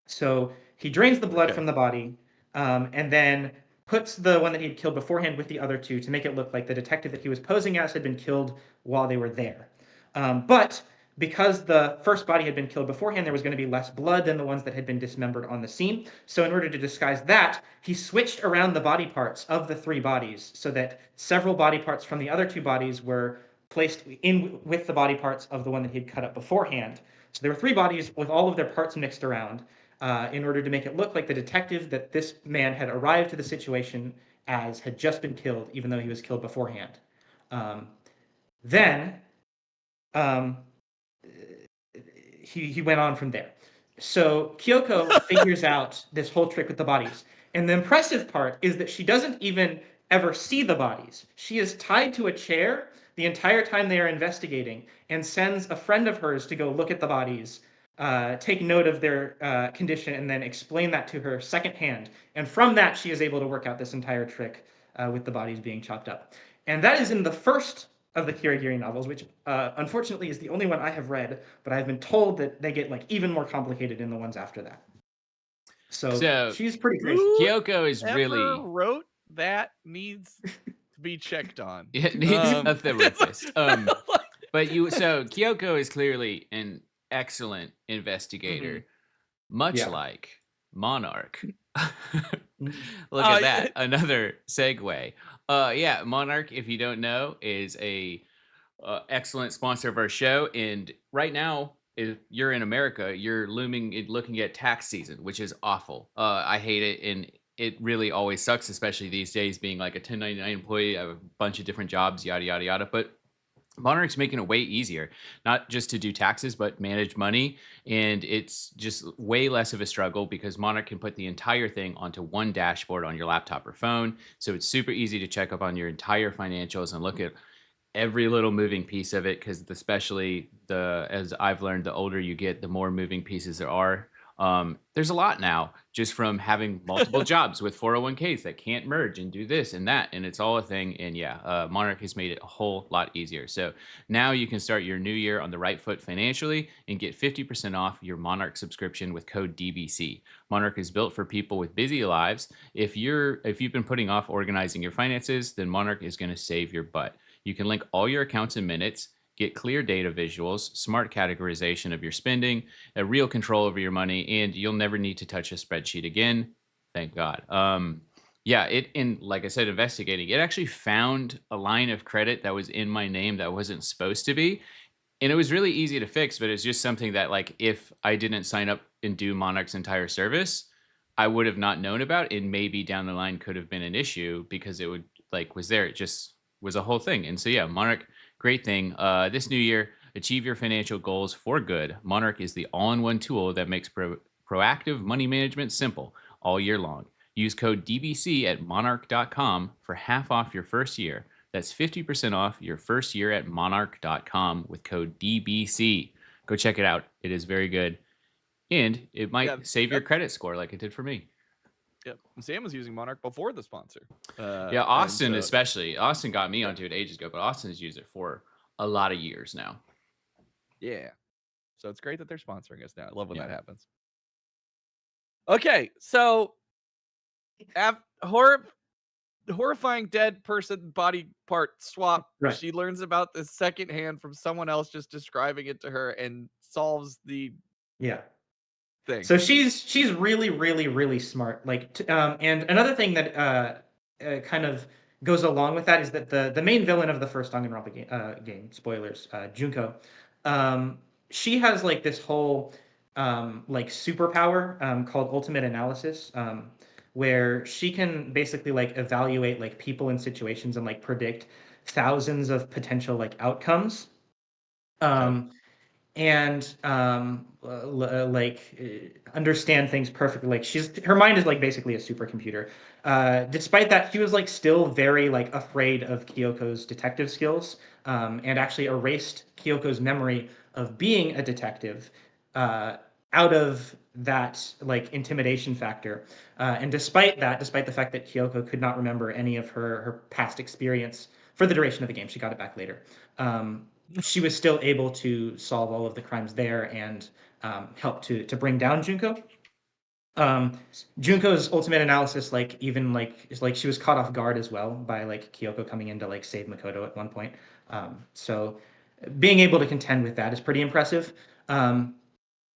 So he drains the blood Okay. from the body, and then puts the one that he had killed beforehand with the other two to make it look like the detective that he was posing as had been killed while they were there. But because the first body had been killed beforehand, there was going to be less blood than the ones that had been dismembered on the scene. So in order to disguise that, he switched around the body parts of the three bodies so that several body parts from the other two bodies were placed in with the body parts of the one that he had cut up beforehand. So there were three bodies with all of their parts mixed around, in order to make it look like the detective that this man had arrived to the situation as had just been killed, even though he was killed beforehand. Um, then um, he went on from there. So Kyoko figures out this whole trick with the bodies. And the impressive part is that she doesn't even ever see the bodies. She is tied to a chair the entire time they are investigating, and sends a friend of hers to go look at the bodies, take note of their condition, and then explain that to her secondhand. And from that, she is able to work out this entire trick with the bodies being chopped up. And that is in the first of the Kirigiri novels, which unfortunately is the only one I have read, but I've been told that they get like even more complicated in the ones after that. So So she's pretty crazy. Kyoko is Whoever really wrote that needs to be checked on. it needs a therapist. like- But Kyoko is clearly an excellent investigator, much Yeah. like Monarch. Mhm. Look at yeah. that. Another segue. Yeah, Monarch, if you don't know, is a excellent sponsor of our show. And right now, if you're in America, you're looking at tax season, which is awful. I hate it, and it really always sucks, especially these days, being like a 1099 employee. I have a bunch of different jobs, yada yada yada. But Monarch's making it way easier, not just to do taxes, but manage money. And it's just way less of a struggle because Monarch can put the entire thing onto one dashboard on your laptop or phone. So it's super easy to check up on your entire financials and look at every little moving piece of it, because especially as I've learned, the older you get, the more moving pieces there are. There's a lot now just from having multiple jobs with 401ks that can't merge and do this and that, and it's all a thing. And yeah, Monarch has made it a whole lot easier. So now you can start your new year on the right foot financially and get 50% off your Monarch subscription with code DBC. Monarch is built for people with busy lives. If you've been putting off organizing your finances, then Monarch is going to save your butt. You can link all your accounts in minutes, get clear data visuals, smart categorization of your spending, a real control over your money, and you'll never need to touch a spreadsheet again. Thank God. Yeah, like I said, investigating, it actually found a line of credit that was in my name that wasn't supposed to be. And it was really easy to fix, but it's just something that, like, if I didn't sign up and do Monarch's entire service, I would have not known about, and maybe down the line could have been an issue because it would was there. It just was a whole thing. And so yeah, Monarch, great thing. This new year, achieve your financial goals for good. Monarch is the all-in-one tool that makes proactive money management simple all year long. Use code DBC at monarch.com for half off your first year. That's 50% off your first year at monarch.com with code DBC. Go check it out. It is very good. And it might save your credit score like it did for me. Yep. And Sam was using Monarch before the sponsor. Yeah, Austin especially. Austin got me onto it ages ago, but Austin has used it for a lot of years now. Yeah. So it's great that they're sponsoring us now. I love when that happens. Okay, so horrifying dead person body part swap. Right. She learns about this secondhand from someone else just describing it to her and solves the thing. So she's really, really, really smart. Like, and another thing that kind of goes along with that is that the main villain of the first Danganronpa game, spoilers, Junko, she has like this whole like superpower called Ultimate Analysis, where she can basically like evaluate like people and situations and like predict thousands of potential like outcomes. And understand things perfectly. Like her mind is like basically a supercomputer. Despite that, she was like still very like afraid of Kyoko's detective skills, and actually erased Kyoko's memory of being a detective out of that like intimidation factor. And despite the fact that Kyoko could not remember any of her past experience for the duration of the game, she got it back later. She was still able to solve all of the crimes there and help to bring down Junko. Junko's ultimate analysis, like even like is like she was caught off guard as well by like Kyoko coming in to like save Makoto at one point. So being able to contend with that is pretty impressive.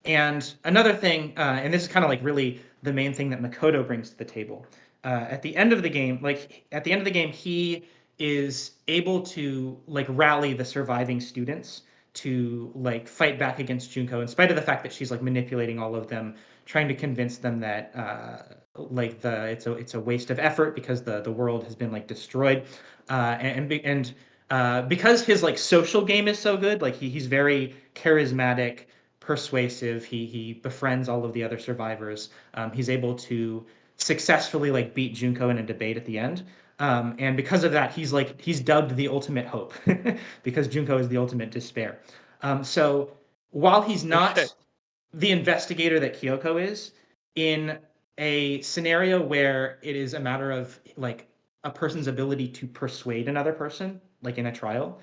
And another thing, and this is kind of like really the main thing that Makoto brings to the table. At the end of the game, he is able to like rally the surviving students to like fight back against Junko, in spite of the fact that she's like manipulating all of them, trying to convince them that it's a waste of effort because the world has been like destroyed, because his like social game is so good, like he's very charismatic, persuasive. He befriends all of the other survivors. He's able to successfully like beat Junko in a debate at the end. And because of that, he's dubbed the ultimate hope because Junko is the ultimate despair. So while he's not the investigator that Kyoko is, in a scenario where it is a matter of like a person's ability to persuade another person, like in a trial,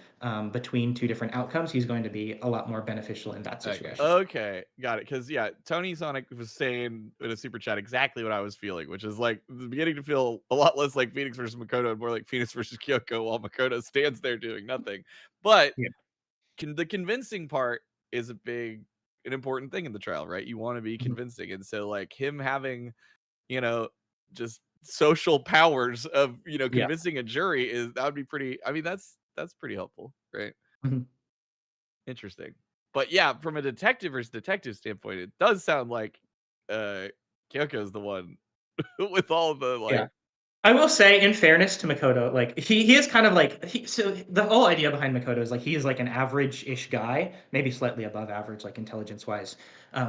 between two different outcomes, he's going to be a lot more beneficial in that situation. Okay, got it. Because yeah, Tony Sonic was saying in a super chat exactly what I was feeling, which is like beginning to feel a lot less like Phoenix versus Makoto and more like Phoenix versus Kyoko, while Makoto stands there doing nothing. But the convincing part is an important thing in the trial, right? You want to be convincing, and so like him having, just social powers of convincing a jury that would be pretty. I mean, that's pretty helpful, right? Interesting. But yeah, from a detective versus detective standpoint, it does sound like Kyoko's the one with all the like I will say, in fairness to Makoto, like he is kind of like so the whole idea behind Makoto is like he is like an average-ish guy, maybe slightly above average, like intelligence-wise,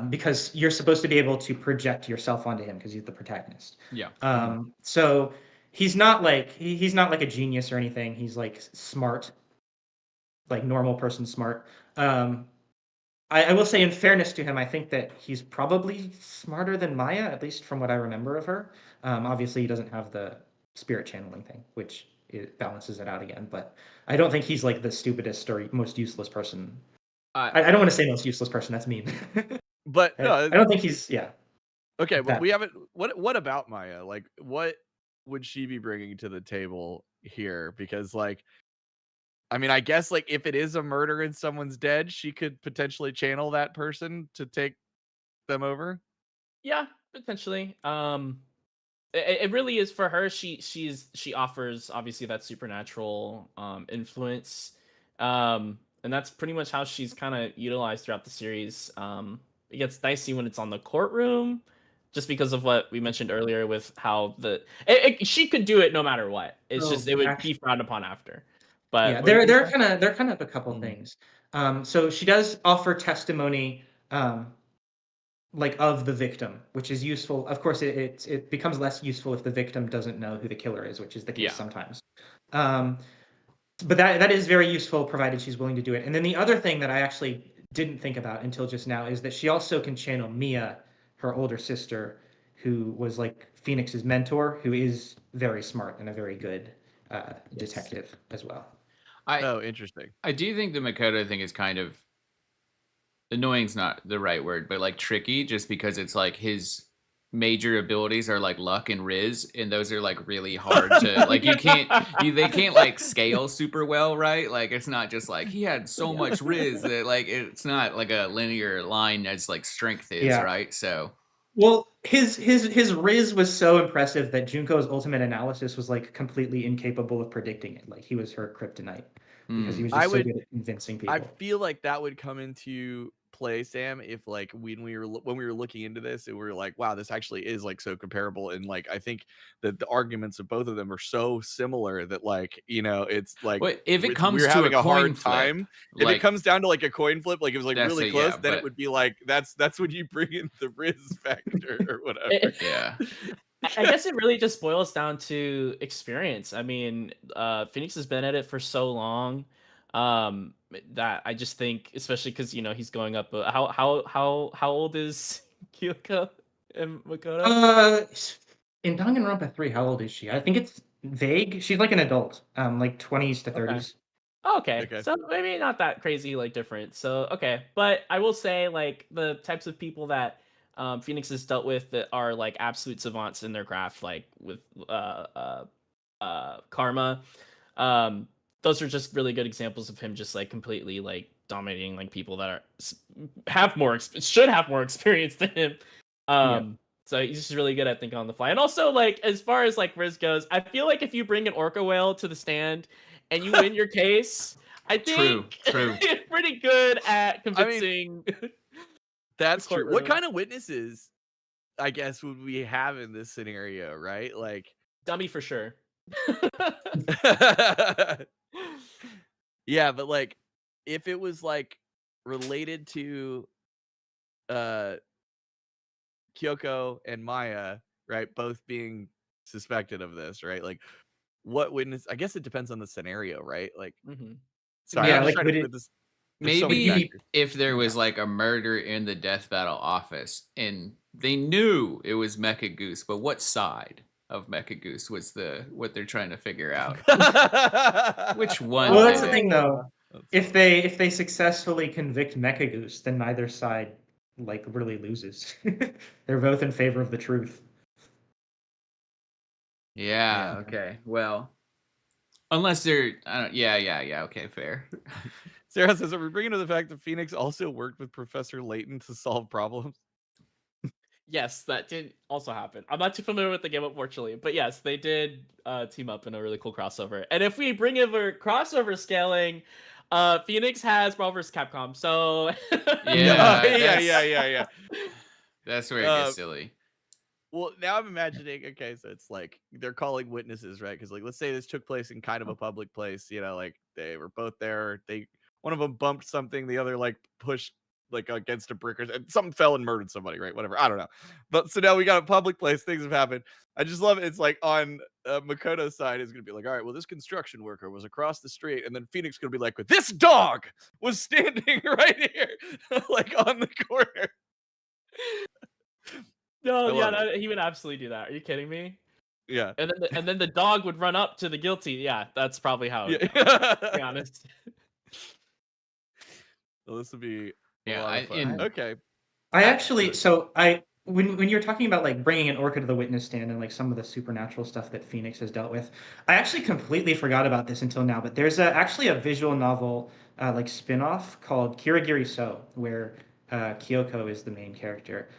because you're supposed to be able to project yourself onto him because he's the protagonist. Yeah. So he's not like he's not like a genius or anything. He's like smart, like normal person smart. Um, I will say, in fairness to him, I think that he's probably smarter than Maya, at least from what I remember of her. Obviously, he doesn't have the spirit channeling thing, which it balances it out again. But I don't think he's like the stupidest or most useless person. I don't want to say most useless person. That's mean. But I no, don't think he's okay. But that. we haven't. What about Maya? Like, what would she be bringing to the table here? Because like, I mean, I guess like if it is a murder and someone's dead, she could potentially channel that person to take them over. Yeah, potentially. It really is for her. She offers obviously that supernatural influence, and that's pretty much how she's kind of utilized throughout the series. It gets dicey when it's on the courtroom, just because of what we mentioned earlier with how she could do it no matter what. It's just Oh, it would be actually, frowned upon after. But yeah, what did you say? they're kind of a couple Mhm. things. So she does offer testimony. Like of the victim, which is useful. Of course, it becomes less useful if the victim doesn't know who the killer is, which is the case Yeah. sometimes. Um, but that is very useful, provided she's willing to do it. And then the other thing that I actually didn't think about until just now is that she also can channel Mia, her older sister, who was like Phoenix's mentor, who is very smart and a very good Yes. detective as well. I Oh, interesting. I do think the Makoto thing is kind of annoying's not the right word, but like tricky just because it's like his major abilities are like luck and riz, and those are like really hard to like they can't like scale super well, right? Like it's not just like he had so Yeah. much riz that like it's not like a linear line as like strength is, Yeah. right? So Well, his Riz was so impressive that Junko's ultimate analysis was like completely incapable of predicting it. Like he was her kryptonite because he hmm. was I just so would. good at convincing I people. feel like that would come into play, Sam, if like when we were looking into this, and we were like, wow, this actually is like so comparable, and like I think that the arguments of both of them are so similar that like it's like But if it we're comes to a having a coin hard flip, time. If it like comes down to like a coin flip, like it was like that's really a close, yeah, then it but would be like that's when you bring in the Riz factor or whatever. It- yeah. I guess it really just boils down to experience. I mean, Phoenix has been at it for so long that I just think, especially because he's going up. How old is Kyoko and Makoto? Uh, in Danganronpa 3, how old is she? I think it's vague. She's like an adult, like 20s to Okay. 30s. Oh, okay. Okay. So maybe not that crazy, like different. So okay, but I will say like the types of people that Phoenix has dealt with that are like absolute savants in their craft, like with Karma. Um, those are just really good examples of him just like completely like dominating like people that should have more experience than him. Yeah. So he's just really good at thinking on the fly. And also like as far as like Riz goes, I feel like if you bring an orca whale to the stand and you win your case, I True, think true. you're pretty good at I mean, convincing the that's true. What courtroom. kind of witnesses, I guess, would we have in this scenario, right? Like Dummy for sure. yeah, but like if it was like related to uh Kyoko and Maya, right, both being suspected of this, right? Like what witness, I guess it depends on the scenario, right? Like Hmm. sorry, I'm Yeah, just like trying to put this, there's so would many he Maybe be factors. if there yeah. was like a murder in the death battle office and they knew it was Mecha Goose, but what side of Mecha Goose was what they're trying to figure out? Which one Well, that's did the it? thing though. That's If funny. they successfully convict Mechagoose, then neither side like really loses. They're both in favor of the truth. Yeah, Yeah. okay. Well, unless they're I don't yeah, okay, fair. Sarah says, are we bringing to the fact that Phoenix also worked with Professor Layton to solve problems? Yes, that did also happen. I'm not too familiar with the game, unfortunately, but yes, they did team up in a really cool crossover. And if we bring over crossover scaling, Phoenix has Marvel vs. Capcom, so Yeah, Yeah. that's where it Uh, gets silly. Well, now I'm imagining. Okay, so it's like they're calling witnesses, right? Because like, let's say this took place in kind of a public place. Like they were both there. One of them bumped something, the other like pushed like against a brick and something fell and murdered somebody, right? Whatever. I don't know. But so now we got a public place. Things have happened. I just love it. It's like on Makoto's side is gonna be like, all right, well, this construction worker was across the street, and then Phoenix gonna be like, but this dog was standing right here, like on the corner. No, I yeah, love he would absolutely do that. Are you kidding me? Yeah. And then the dog would run up to the guilty. Yeah, that's probably how it would go, to be Yeah. honest. Well, this would be a Yeah, lot of fun. Okay. I I- actually, so I when you're talking about like bringing an orca to the witness stand and like some of the supernatural stuff that Phoenix has dealt with, I actually completely forgot about this until now. But there's actually a visual novel like spin-off called Kirigiri So, where Kyoko is the main character,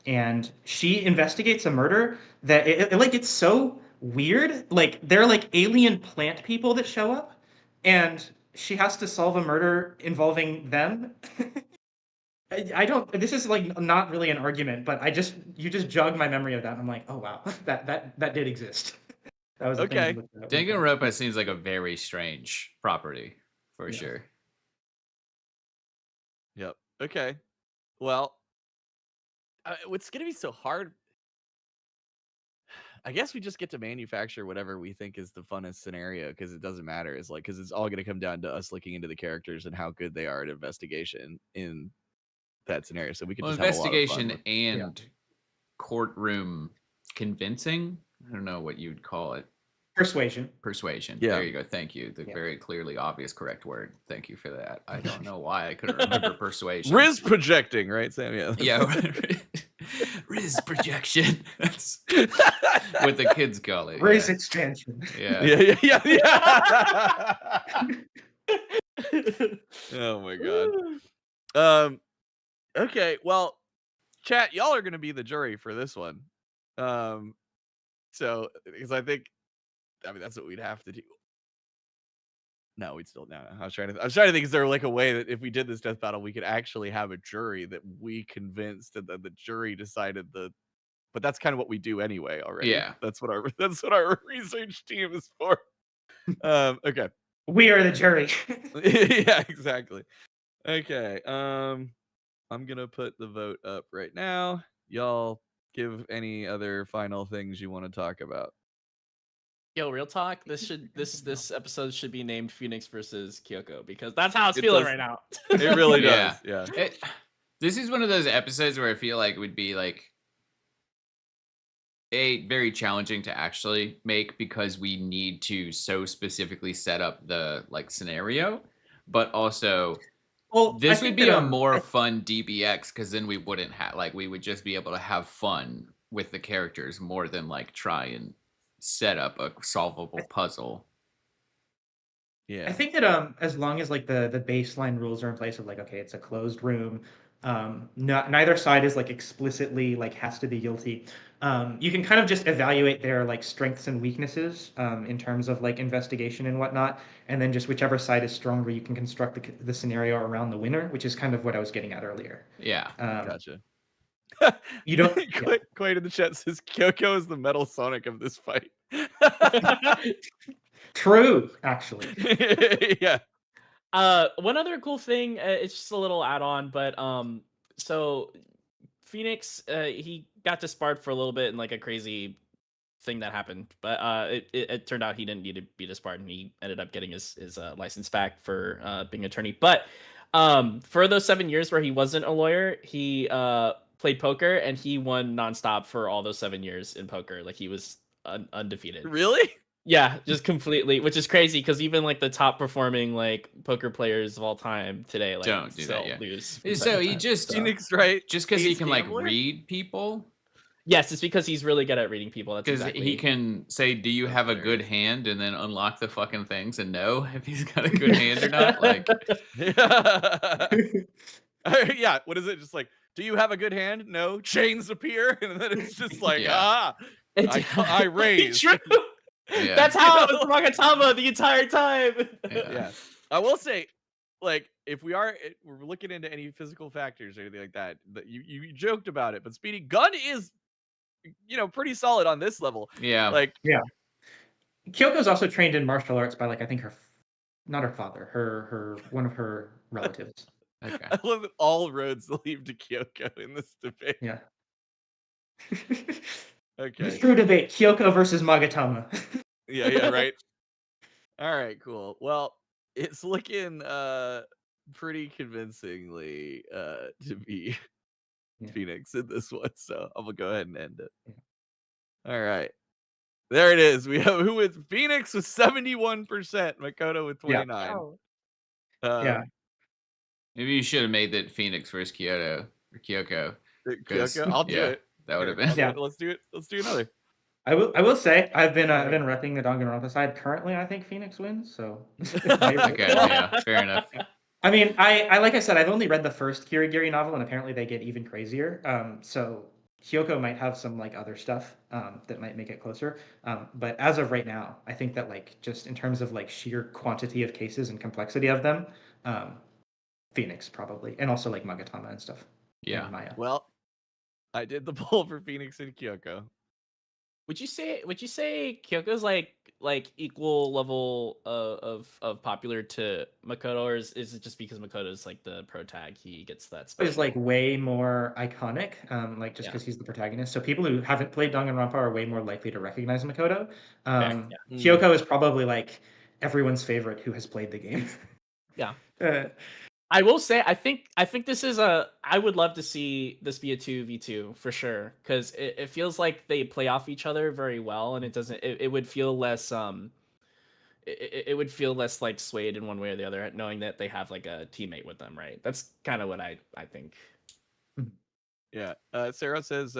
and she investigates a murder that like it's so weird. Like they're like alien plant people that show up, and she has to solve a murder involving them. I don't. This is like not really an argument, but you just jogged my memory of that. And I'm like, oh wow, that did exist. That was a thing I Okay. looked at. Danganronpa seems like a very strange property for Yeah. sure. Yep. Okay. Well, what's gonna be so hard? I guess we just get to manufacture whatever we think is the funnest scenario because it doesn't matter. It's like because it's all gonna come down to us looking into the characters and how good they are at investigation in that scenario. So we could Well, just have a lot of fun investigation with- and courtroom convincing. I don't know what you'd call it. Persuasion. Persuasion. Yeah. There you go. Thank you. The Yeah. very clearly obvious correct word. Thank you for that. I don't know why I couldn't remember persuasion. Riz projecting, right, Sam? Yeah. Yeah. Riz projection. That's what the kids call it. Race Yeah. extension. Yeah. Yeah. Oh my god. Okay, well, chat, y'all are gonna be the jury for this one. So because I mean that's what we'd have to do. No, we'd still no. I was trying to think, is there like a way that if we did this death battle, we could actually have a jury that we convinced and then the jury decided but that's kind of what we do anyway already. Yeah. That's what our research team is for. Okay. We are the jury. Yeah, exactly. Okay. I'm gonna put the vote up right now. Y'all give any other final things you want to talk about. Yo, real talk. This episode should be named Phoenix versus Kyoko because that's how it's It feeling does. right now. It really Yeah. does. Yeah. This is one of those episodes where I feel like it would be like very challenging to actually make because we need to so specifically set up the like scenario, but also Well, this I would think be that, a more fun DBX because then we wouldn't have we would just be able to have fun with the characters more than like try and set up a solvable puzzle. Yeah. I think that as long as like the baseline rules are in place of like okay, it's a closed room, neither side is like explicitly like has to be guilty. You can kind of just evaluate their like strengths and weaknesses in terms of like investigation and whatnot, and then just whichever side is stronger, you can construct the scenario around the winner, which is kind of what I was getting at earlier. Yeah. Gotcha. You don't. Quite in the chat says Kyoko is the Metal Sonic of this fight. True, actually. Yeah. One other cool thing, it's just a little add-on, but so Phoenix, he got disbarred for a little bit in like a crazy thing that happened, but it turned out he didn't need to be disbarred, and he ended up getting his license back for being an attorney. But for those 7 years where he wasn't a lawyer, he played poker, and he won nonstop for all those 7 years in poker. Like he was undefeated. Really? Yeah, just completely, which is crazy because even like the top performing like poker players of all time today like Don't do still that, yeah. lose. from So time to he time, just so. Phoenix, right? Just because he He's can like gambler? read people, Yes, it's because he's really good at reading people. That's because exactly. he can say, "Do you have a good hand?" and then unlock the fucking things and know if he's got a good hand or not. Like, Yeah. What is it? Just like, do you have a good hand? No. Chains appear, and then it's just like, Yeah. I raised. True. yeah. That's how it was Makoto the entire time. Yeah. I will say, like, if we're looking into any physical factors or anything like that, that you joked about it, but Speedy, gun is pretty solid on this level. Yeah. Like, Yeah. Kyoko's also trained in martial arts by like I think not her father, her one of her relatives. Okay. I love that all roads lead to Kyoko in this debate. Yeah. Okay. The true debate: Kyoko versus Magatama. Yeah, right. All right, cool. Well, it's looking pretty convincingly to be Yeah. Phoenix in this one, so I'm gonna go ahead and end it. Yeah. All right. There it is. We have who with Phoenix with 71%, Makoto with 29. Oh. Yeah. Maybe you should have made that Phoenix versus Kyoko or Kyoko. 'Cause, Kyoko, I'll do yeah, it. that would Here, have been. I'll do Yeah. it. Let's do it. Let's do another. I will say I've been Alright. repping the Danganronpa side. Currently, I think Phoenix wins. So Okay, yeah, fair enough. I mean, I like I said, I've only read the first Kirigiri novel, and apparently they get even crazier. So Kyoko might have some like other stuff that might make it closer. But as of right now, I think that like just in terms of like sheer quantity of cases and complexity of them, Phoenix probably, and also like Magatama and stuff. Yeah. And Maya. Well, I did the poll for Phoenix and Kyoko. Would you say Kyoko's like equal level of popular to Makoto, or is it just because Makoto's like the pro tag, he gets that special? Is like way more iconic, like just Yeah. because he's the protagonist. So people who haven't played Danganronpa are way more likely to recognize Makoto. Yeah. Kyoko is probably like everyone's favorite who has played the game. Yeah. Uh, I will say, I think this is I would love to see this be a 2v2 for sure, because it feels like they play off each other very well, and it would feel less it would feel less like swayed in one way or the other, knowing that they have like a teammate with them, right? That's kind of what I think. Yeah. Sarah says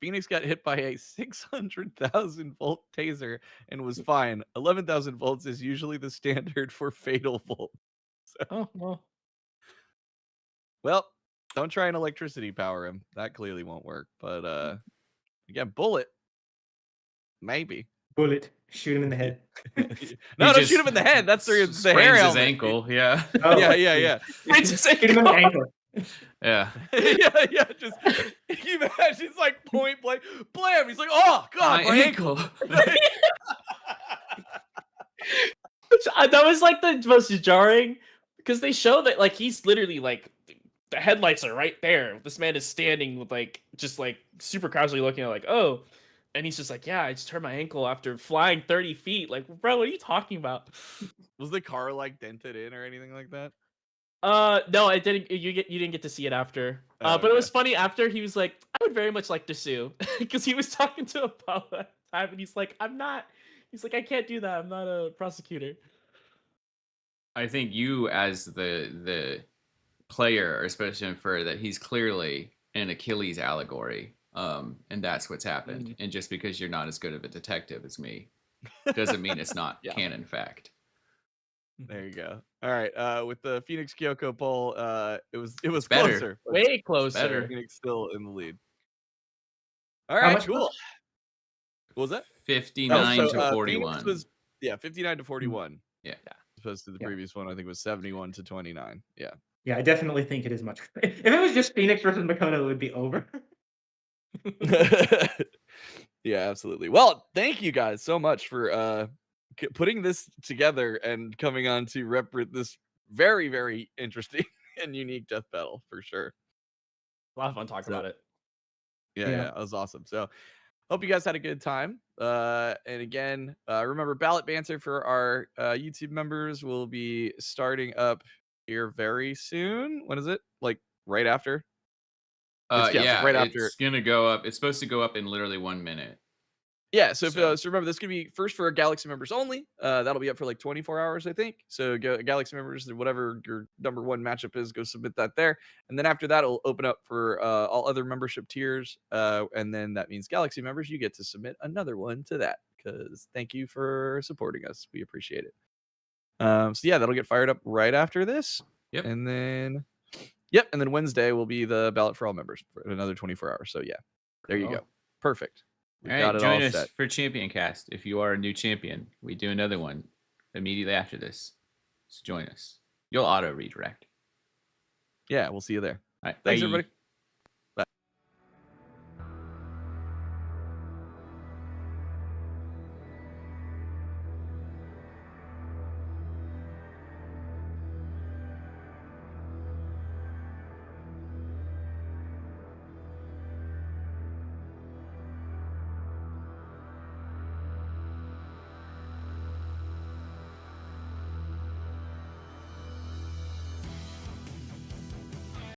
Phoenix got hit by a 600,000 volt taser and was fine. 11,000 volts is usually the standard for fatal volt. So, Oh well, don't try and electricity power him. That clearly won't work. But again, bullet, maybe. Bullet, shoot him in the head. No, don't shoot him in the head. That's the hair sprains his helmet. ankle. Yeah. Oh, Yeah. Shoot him in the ankle. Yeah. yeah. Just you imagine it's like point blank, blam. He's like, oh god, my ankle. That was like the most jarring, because they show that like he's literally like the headlights are right there. This man is standing with like just like super casually looking at like, oh, and he's just like, yeah, I just hurt my ankle after flying 30 feet. Like, bro, what are you talking about? Was the car like dented in or anything like that? No, I didn't. You didn't get to see it after. Oh, But it was funny after. He was like, I would very much like to sue, because he was talking to a Poe at the time, and he's like, I'm not. He's like, I can't do that. I'm not a prosecutor. I think you, as the player, are supposed to infer that he's clearly an Achilles allegory, and that's what's happened. And just because you're not as good of a detective as me, doesn't mean it's not canon fact. There you go. All right. With the Phoenix Kyoko poll, it was better. closer. Way closer. better. Phoenix still in the lead. All right, much cool. What was that? 59 to Phoenix 41. was 59 to 41. Yeah. As opposed to the Yeah. previous one, I think it was 71 to 29. Yeah. Yeah, I definitely think it is much. If it was just Phoenix versus Makoto, it would be over. Yeah, absolutely. Well, thank you guys so much for putting this together and coming on to rep this very, very interesting and unique death battle for sure. A lot of fun talking about it. Yeah, that was awesome. So hope you guys had a good time. And again, remember, ballot banter for our YouTube members will be starting up here very soon. When is it? Like right after? Yeah, right it's after. gonna go up. It's supposed to go up in literally 1 minute. Yeah, so remember, this could be first for Galaxy members only. That'll be up for like 24 hours, I think. So Galaxy members, whatever your number one matchup is, go submit that there. And then after that, it'll open up for all other membership tiers. And then that means Galaxy members, you get to submit another one to that. Because thank you for supporting us. We appreciate it. So yeah, that'll get fired up right after this. Yep. And then Wednesday will be the ballot for all members for another 24 hours. So yeah, there you go. Perfect. All right, join us for Champion Cast. If you are a new champion, we do another one immediately after this. So join us. You'll auto redirect. Yeah, we'll see you there. All right, thanks, bye. everybody.